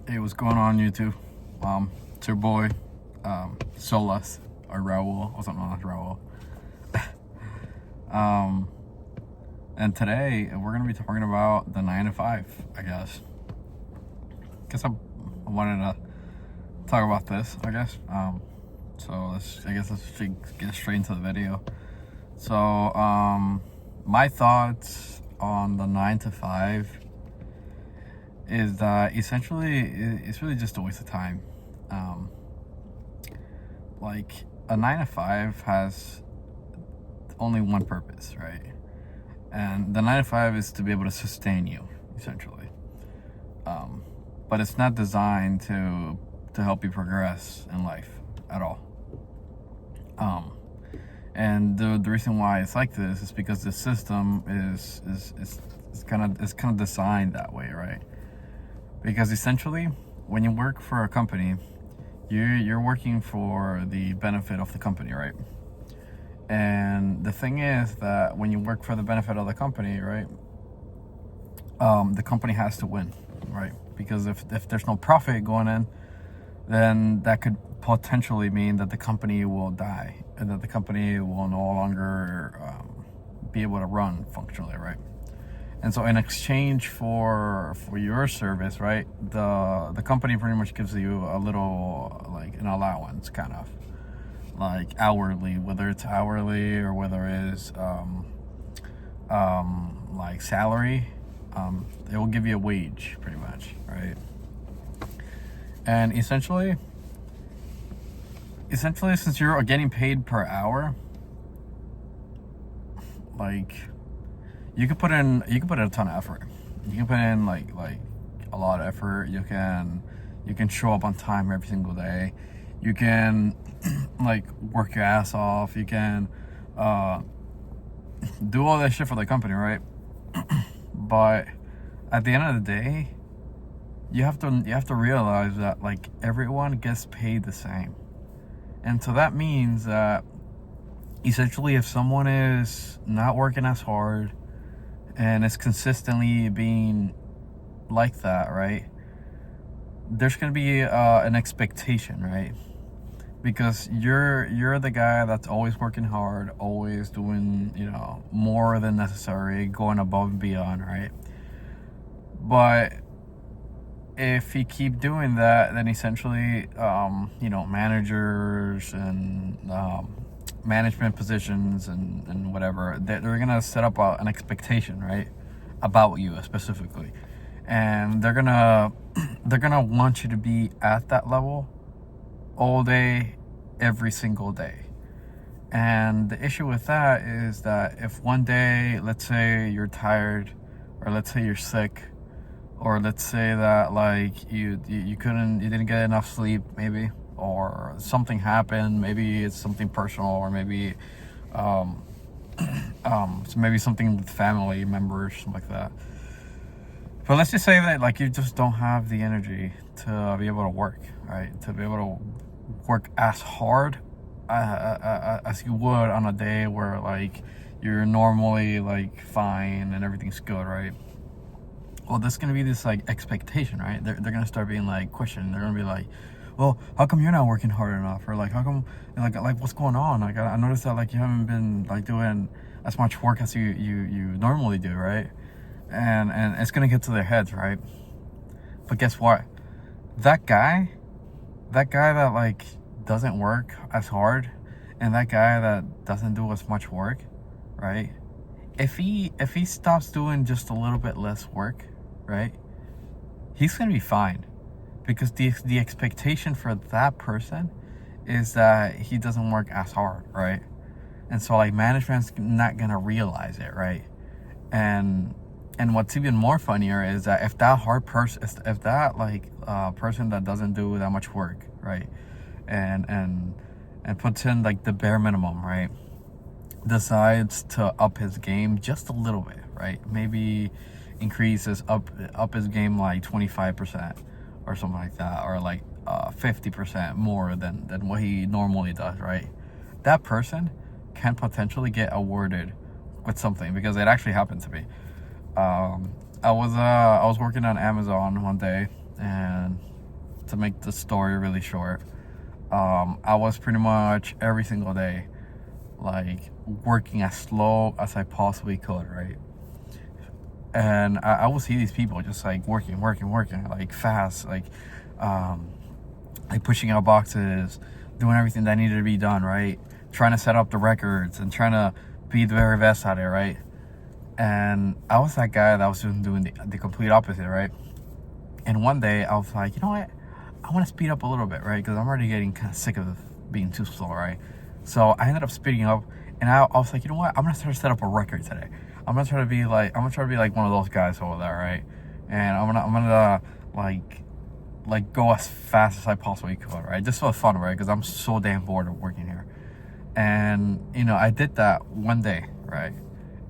Hey, what's going on, YouTube? It's your boy, Solas, or Raul, also known as Raul. Um, and today we're gonna be talking about the 9 to 5, I guess. I wanted to talk about this, I guess. So let's get straight into the video. So, my thoughts on the 9 to 5 is that essentially it's really just a waste of time. Like a 9 to 5 has only one purpose, right? And the 9 to 5 is to be able to sustain you, essentially. But it's not designed to help you progress in life at all. And the reason why it's like this is because the system is kind of designed that way, right? Because essentially, when you work for a company, you're working for the benefit of the company, right? And the thing is that when you work for the benefit of the company, right, the company has to win, right? Because if there's no profit going in, then that could potentially mean that the company will die and that the company will no longer be able to run functionally, right? And so in exchange for your service, right, the company pretty much gives you a little, like, an allowance, kind of like hourly, whether it's hourly or whether it's like salary. It will give you a wage, pretty much, right? And essentially since you're getting paid per hour, like, you could put in a ton of effort. You can put in like a lot of effort. You can show up on time every single day. You can like work your ass off. You can do all that shit for the company, right? But at the end of the day, you have to realize that, like, everyone gets paid the same. And so that means that essentially if someone is not working as hard and it's consistently being like that, right, there's going to be an expectation, right? Because you're the guy that's always working hard, always doing, more than necessary, going above and beyond, right? But if you keep doing that, then essentially, managers and management positions and whatever, they're gonna set up an expectation, right, about you specifically, and they're gonna want you to be at that level all day, every single day. And the issue with that is that if one day, let's say you're tired, or let's say you're sick, or let's say that, like, you didn't get enough sleep, maybe, or something happened, maybe it's something personal, or maybe so maybe something with family members, something like that. But let's just say that, like, you just don't have the energy to be able to work, right? To be able to work as hard as you would on a day where, like, you're normally, like, fine and everything's good, right? Well, there's gonna be this, like, expectation, right? They're gonna start being, like, questioned. They're gonna be like, well, how come you're not working hard enough? Or, like, how come, like what's going on? Like, I noticed that, like, you haven't been, like, doing as much work as you normally do, right? And it's gonna get to their heads, right? But guess what? That guy that, like, doesn't work as hard, and that guy that doesn't do as much work, right? If he stops doing just a little bit less work, right, he's gonna be fine, because the expectation for that person is that he doesn't work as hard, right? And so, like, management's not gonna realize it, right? And what's even more funnier is that if that person that doesn't do that much work, right, and puts in, like, the bare minimum, right, decides to up his game just a little bit, right, maybe increases up his game like 25% or something like that, or like 50% more than what he normally does, right? That person can potentially get awarded with something, because it actually happened to me. I was working on Amazon one day, and to make the story really short, I was pretty much every single day, like, working as slow as I possibly could, right? And I would see these people just like working, like fast, like pushing out boxes, doing everything that needed to be done, right? Trying to set up the records and trying to be the very best at it, right? And I was that guy that was doing the complete opposite, right? And one day I was like, you know what? I want to speed up a little bit, right? Because I'm already getting kind of sick of being too slow, right? So I ended up speeding up, and I was like, you know what? I'm gonna try to set up a record today. I'm gonna try to be like one of those guys over there, right? And I'm gonna like go as fast as I possibly could, right? Just for fun, right? Because I'm so damn bored of working here. And I did that one day, right?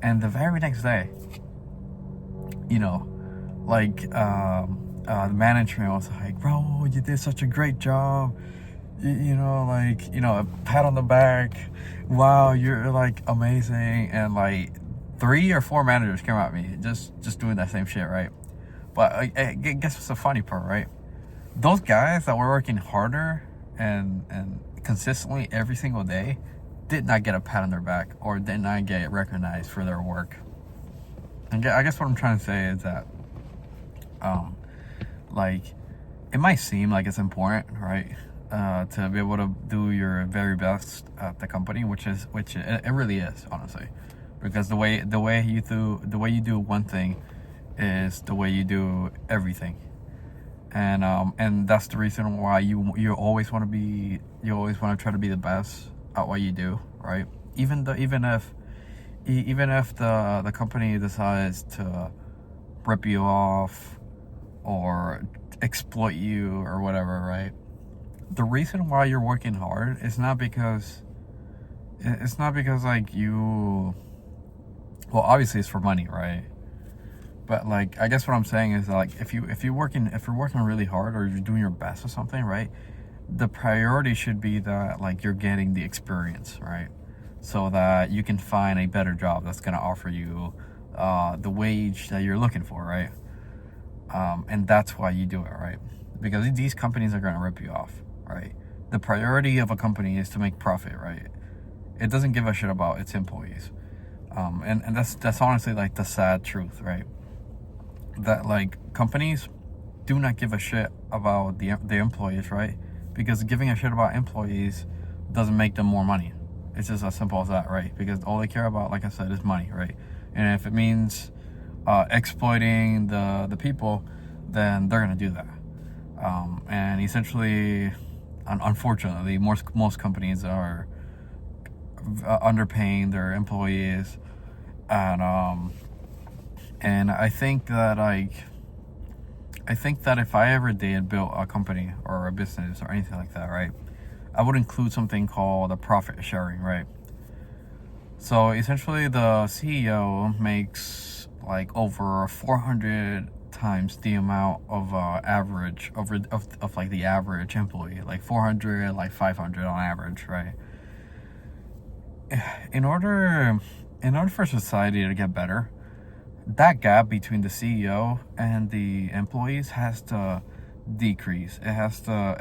And the very next day, the management was like, bro, you did such a great job. A pat on the back. Wow, you're like amazing. And like 3 or 4 managers came at me just doing that same shit, right? But guess what's the funny part, right? Those guys that were working harder and consistently every single day did not get a pat on their back or did not get recognized for their work. And I guess what I'm trying to say is that, it might seem like it's important, right, to be able to do your very best at the company, which it really is, honestly, because the way you do one thing is the way you do everything, and that's the reason why you always want to try to be the best at what you do, right? Even if the company decides to rip you off or exploit you or whatever, right? The reason why you're working hard is not because like you, well, obviously it's for money, right? But like, I guess what I'm saying is like, if you're working really hard or you're doing your best or something, right? The priority should be that like you're getting the experience, right? So that you can find a better job that's gonna offer you the wage that you're looking for, right? And that's why you do it, right? Because these companies are gonna rip you off, right? The priority of a company is to make profit, right? It doesn't give a shit about its employees, and that's honestly like the sad truth, right? That like companies do not give a shit about the employees, right? Because giving a shit about employees doesn't make them more money. It's just as simple as that, right? Because all they care about, like I said, is money, right? And if it means exploiting the people, then they're gonna do that. And essentially, unfortunately, most companies are underpaying their employees, and I think that if I ever did build a company or a business or anything like that, right, I would include something called a profit sharing, right? So essentially, the CEO makes like over 400 times the amount of average of like the average employee, like 400, like 500 on average, right? In order for society to get better, that gap between the CEO and the employees has to decrease. It has to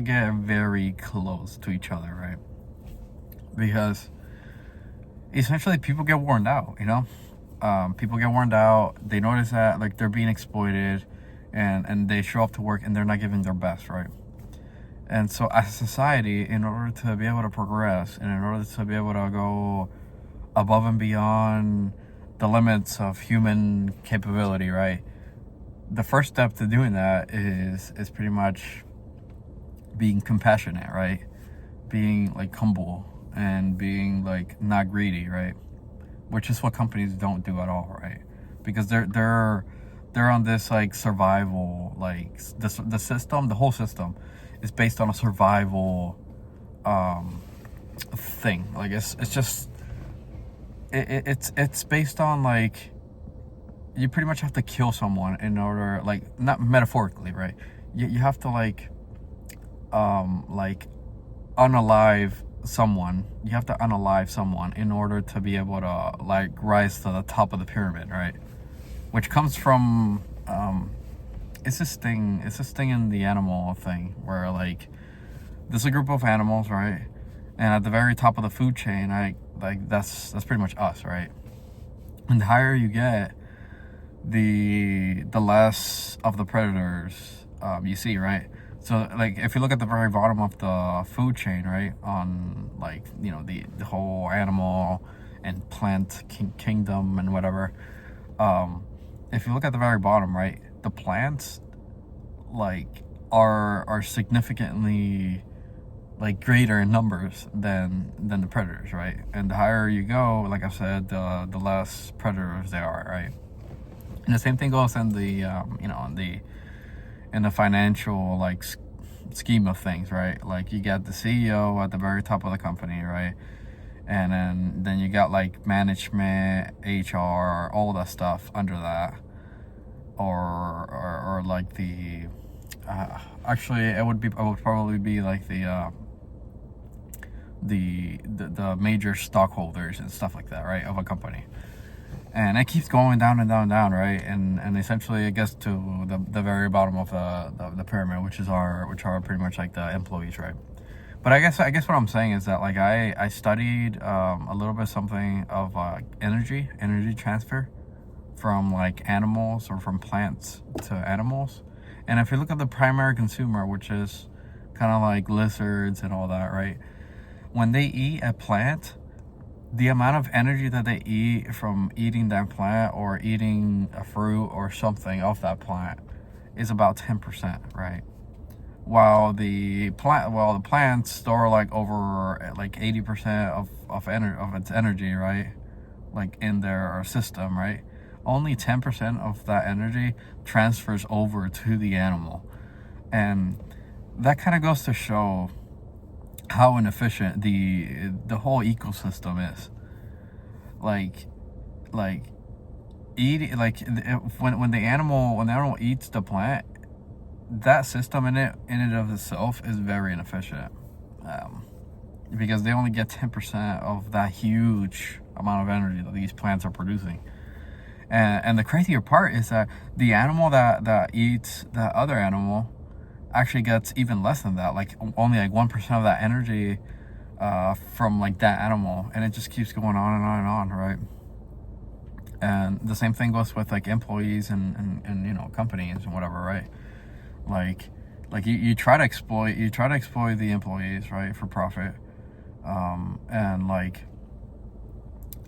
get very close to each other, right? Because essentially people get worn out, people get worn out. They notice that like they're being exploited, and they show up to work and they're not giving their best, right? And so as a society, in order to be able to progress and in order to be able to go above and beyond the limits of human capability, right, the first step to doing that is pretty much being compassionate, right? Being like humble and being like not greedy, right? Which is what companies don't do at all, right? Because they're on this like survival, like the whole system is based on a survival thing. Like it's based on like you pretty much have to kill someone in order, like, not metaphorically, right? You have to like unalive someone. You have to unalive someone in order to be able to like rise to the top of the pyramid, right? Which comes from it's this thing. It's this thing in the animal thing where like there's a group of animals, right? And at the very top of the food chain, like that's pretty much us, right? And the higher you get, the less of the predators you see, right? So like if you look at the very bottom of the food chain, right, on like, you know, the whole animal and plant kingdom and whatever, if you look at the very bottom, right, the plants like are significantly like greater in numbers than the predators, right? And the higher you go, like I said, the less predators there are, right? And the same thing goes in the you know, in the financial like scheme of things, right? Like you got the CEO at the very top of the company, right? And then you got like management, HR, all that stuff under that, or like the actually it would probably be like the major stockholders and stuff like that, right, of a company. And it keeps going down and down and down, right? And essentially it gets to the very bottom of the pyramid, which are pretty much like the employees, right? But I guess what I'm saying is that like I studied a little bit something of energy transfer from like animals or from plants to animals. And if you look at the primary consumer, which is kind of like lizards and all that, right? When they eat a plant, the amount of energy that they eat from eating that plant or eating a fruit or something of that plant is about 10%, right? While the plants store like over like 80% of its energy, right? Like in their system, right? Only 10% of that energy transfers over to the animal. And that kind of goes to show how inefficient the whole ecosystem is. Like eating, like when the animal eats the plant, that system in and of itself is very inefficient, because they only get 10% of that huge amount of energy that these plants are producing. And the crazier part is that the animal that eats that other animal actually gets even less than that, like only like 1% of that energy from like that animal, and it just keeps going on and on and on, right? And the same thing goes with like employees and you know, companies and whatever, right? Like you try to exploit the employees, right, for profit, and like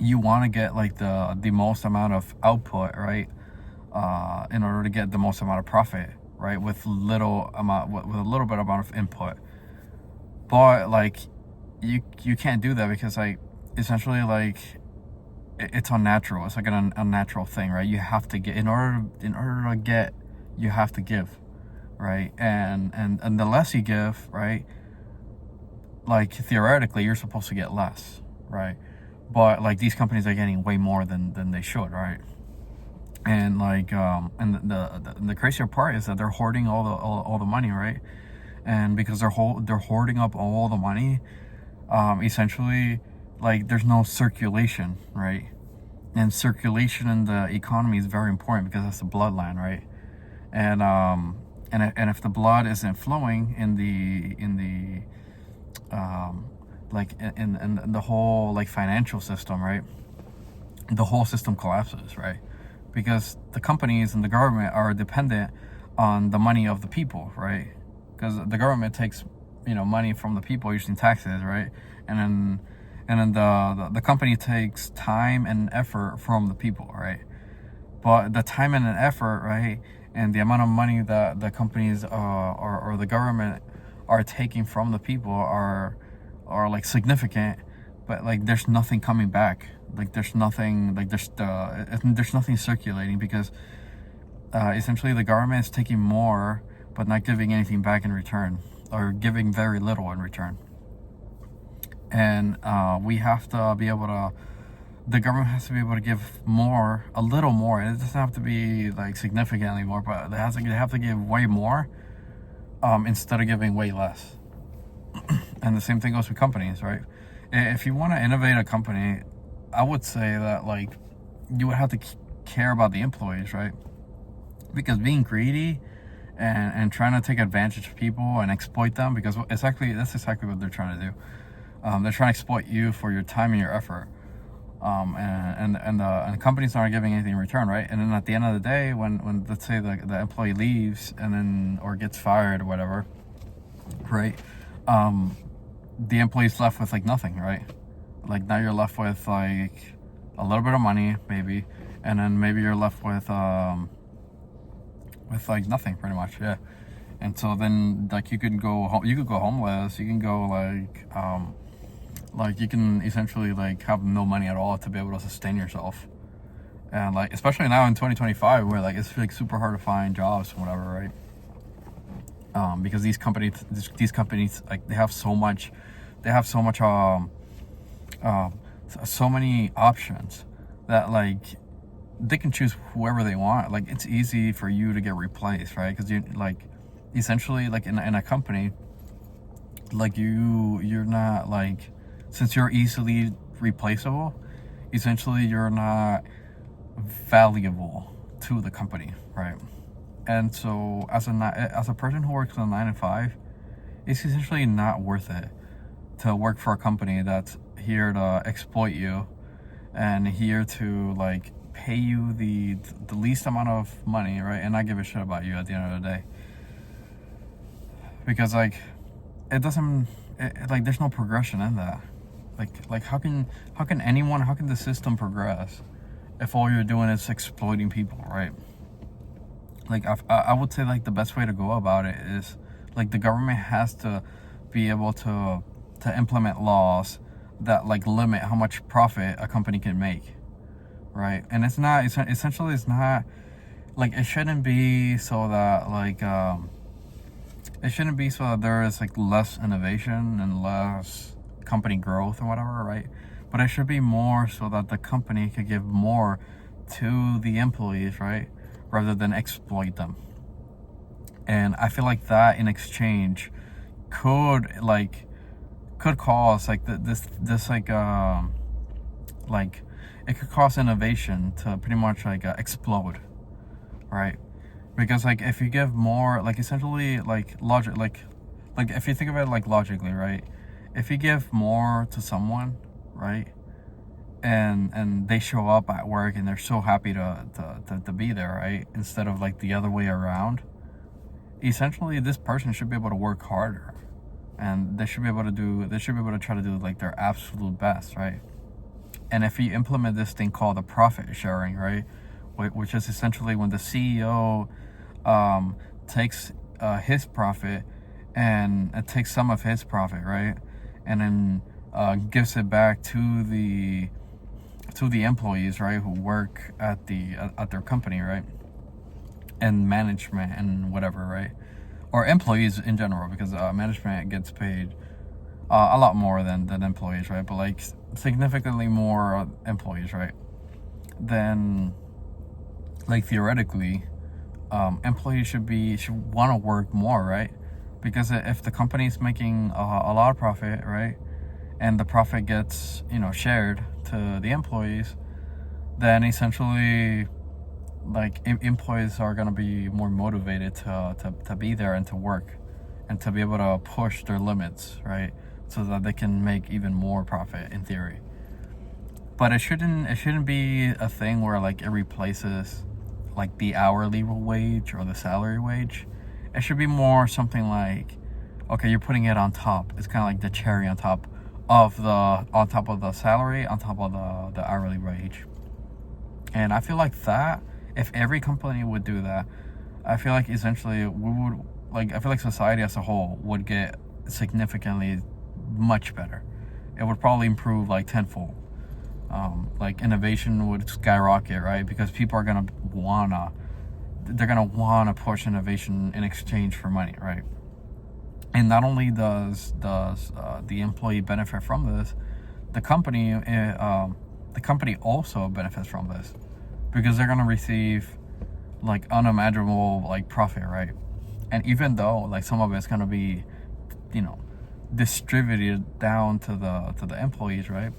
you want to get like the most amount of output, right, in order to get the most amount of profit, right, with a little bit amount of input. But like you can't do that because like essentially like it's unnatural. It's like an unnatural thing, right? You have to get in order to get, you have to give, right? And the less you give, right, like theoretically you're supposed to get less, right? But like these companies are getting way more than they should, right? And like and the crazier part is that they're hoarding all the money, right? And because they're hoarding up all the money, essentially like there's no circulation, right? And circulation in the economy is very important because that's the bloodline, right? And if the blood isn't flowing in the like in the whole like financial system, right, the whole system collapses, right? Because the companies and the government are dependent on the money of the people, right? Because the government takes, you know, money from the people using taxes, right? And then the company takes time and effort from the people, right? But the time and effort, right, and the amount of money that the companies or the government are taking from the people are like significant, but like there's nothing coming back. Like there's nothing, like there's nothing circulating because essentially the government is taking more but not giving anything back in return, or giving very little in return. And we have to be able to, the government has to be able to give more, a little more. It doesn't have to be like significantly more, but they have to give way more instead of giving way less. And the same thing goes with companies, right? If you want to innovate a company, I would say that like you would have to care about the employees, right? Because being greedy and trying to take advantage of people and exploit them, because that's exactly what they're trying to do. They're trying to exploit you for your time and your effort. And the companies aren't giving anything in return, right? And then at the end of the day, when let's say the employee leaves and then or gets fired or whatever, right? The employee's left with like nothing, right? Like now you're left with like a little bit of money, maybe, and then maybe you're left with like nothing, pretty much, yeah. And so then like you could go homeless, you can go like you can essentially like have no money at all to be able to sustain yourself. And like especially now in 2025 where like it's like super hard to find jobs and whatever, right? Because these companies like they have so many options that like they can choose whoever they want. Like it's easy for you to get replaced, right? Because you like essentially like in a company, like you're not like, since you're easily replaceable, essentially you're not valuable to the company, right? And so as a person who works on a 9 to 5, it's essentially not worth it to work for a company that's here to exploit you and here to like pay you the least amount of money, right? And not give a shit about you at the end of the day. Because like it doesn't like there's no progression in that. Like how can the system progress if all you're doing is exploiting people, right? Like I would say like the best way to go about it is like the government has to be able to implement laws that like limit how much profit a company can make, right? And it's not like it shouldn't be so that like there is like less innovation and less company growth or whatever, right? But it should be more so that the company could give more to the employees, right? Rather than exploit them. And I feel like that in exchange could cause like this like it could cause innovation to pretty much like explode, right? Because like if you give more, like essentially like logic, like if you think of it like logically, right? If you give more to someone, right, and they show up at work and they're so happy to be there, right, instead of like the other way around, essentially this person should be able to work harder, and they should be able to try to do like their absolute best, right? And if you implement this thing called the profit sharing, right, which is essentially when the CEO takes his profit and takes some of his profit, right, and then gives it back to the employees, right, who work at their company, right, and management and whatever, right, or employees in general, because management gets paid a lot more than employees, right, but like significantly more employees, right, then like theoretically employees should want to work more, right? Because if the company's making a lot of profit, right, and the profit gets shared to the employees, then essentially like employees are going to be more motivated to be there and to work and to be able to push their limits, right, so that they can make even more profit in theory. But it shouldn't be a thing where like it replaces like the hourly wage or the salary wage. It should be more something like, okay, you're putting it on top. It's kind of like the cherry on top of the salary, on top of the hourly wage. And I feel like that, if every company would do that, I feel like essentially I feel like society as a whole would get significantly much better. It would probably improve like tenfold. Like innovation would skyrocket, right? Because people are gonna wanna push innovation in exchange for money, right? And not only does the employee benefit from this, the company also benefits from this, because they're gonna receive like unimaginable like profit, right? And even though like some of it's gonna be distributed down to the employees, right,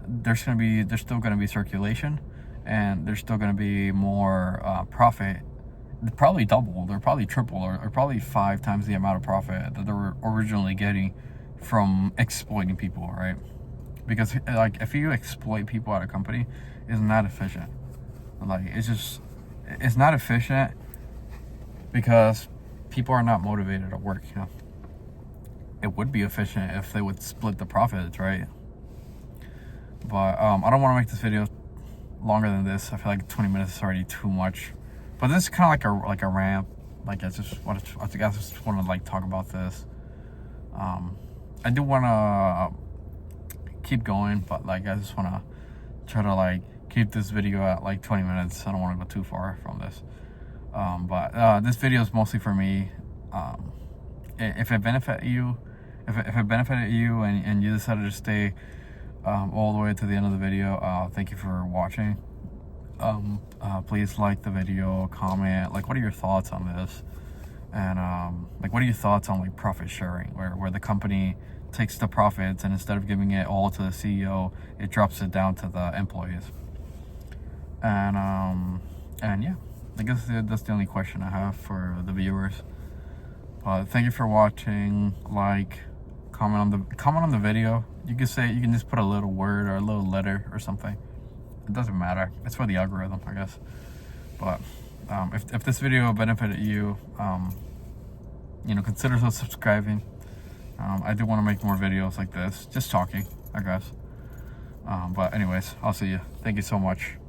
there's still gonna be circulation, and there's still gonna be more profit probably doubled or probably tripled or probably 5 times the amount of profit that they were originally getting from exploiting people, right? Because like if you exploit people at a company, it's not efficient. Like it's not efficient because people are not motivated to work, you know. It would be efficient if they would split the profits, right? But I don't want to make this video longer than this. I feel like 20 minutes is already too much. But this is kind of like a rant. Like I just want to like talk about this. I do want to keep going, but like I just want to try to like keep this video at like 20 minutes. I don't want to go too far from this. But this video is mostly for me. If it benefited you, if it benefited you and you decided to stay all the way to the end of the video, thank you for watching. Please like the video, comment, like what are your thoughts on this, and like what are your thoughts on like profit sharing, where the company takes the profits and instead of giving it all to the CEO, it drops it down to the employees. And yeah, I guess that's the only question I have for the viewers. Thank you for watching. Like, comment on the video. You can just put a little word or a little letter or something. It doesn't matter. It's for the algorithm, I guess. But if this video benefited you, you know, consider subscribing. I do want to make more videos like this, just talking, I guess. But anyways, I'll see you. Thank you so much.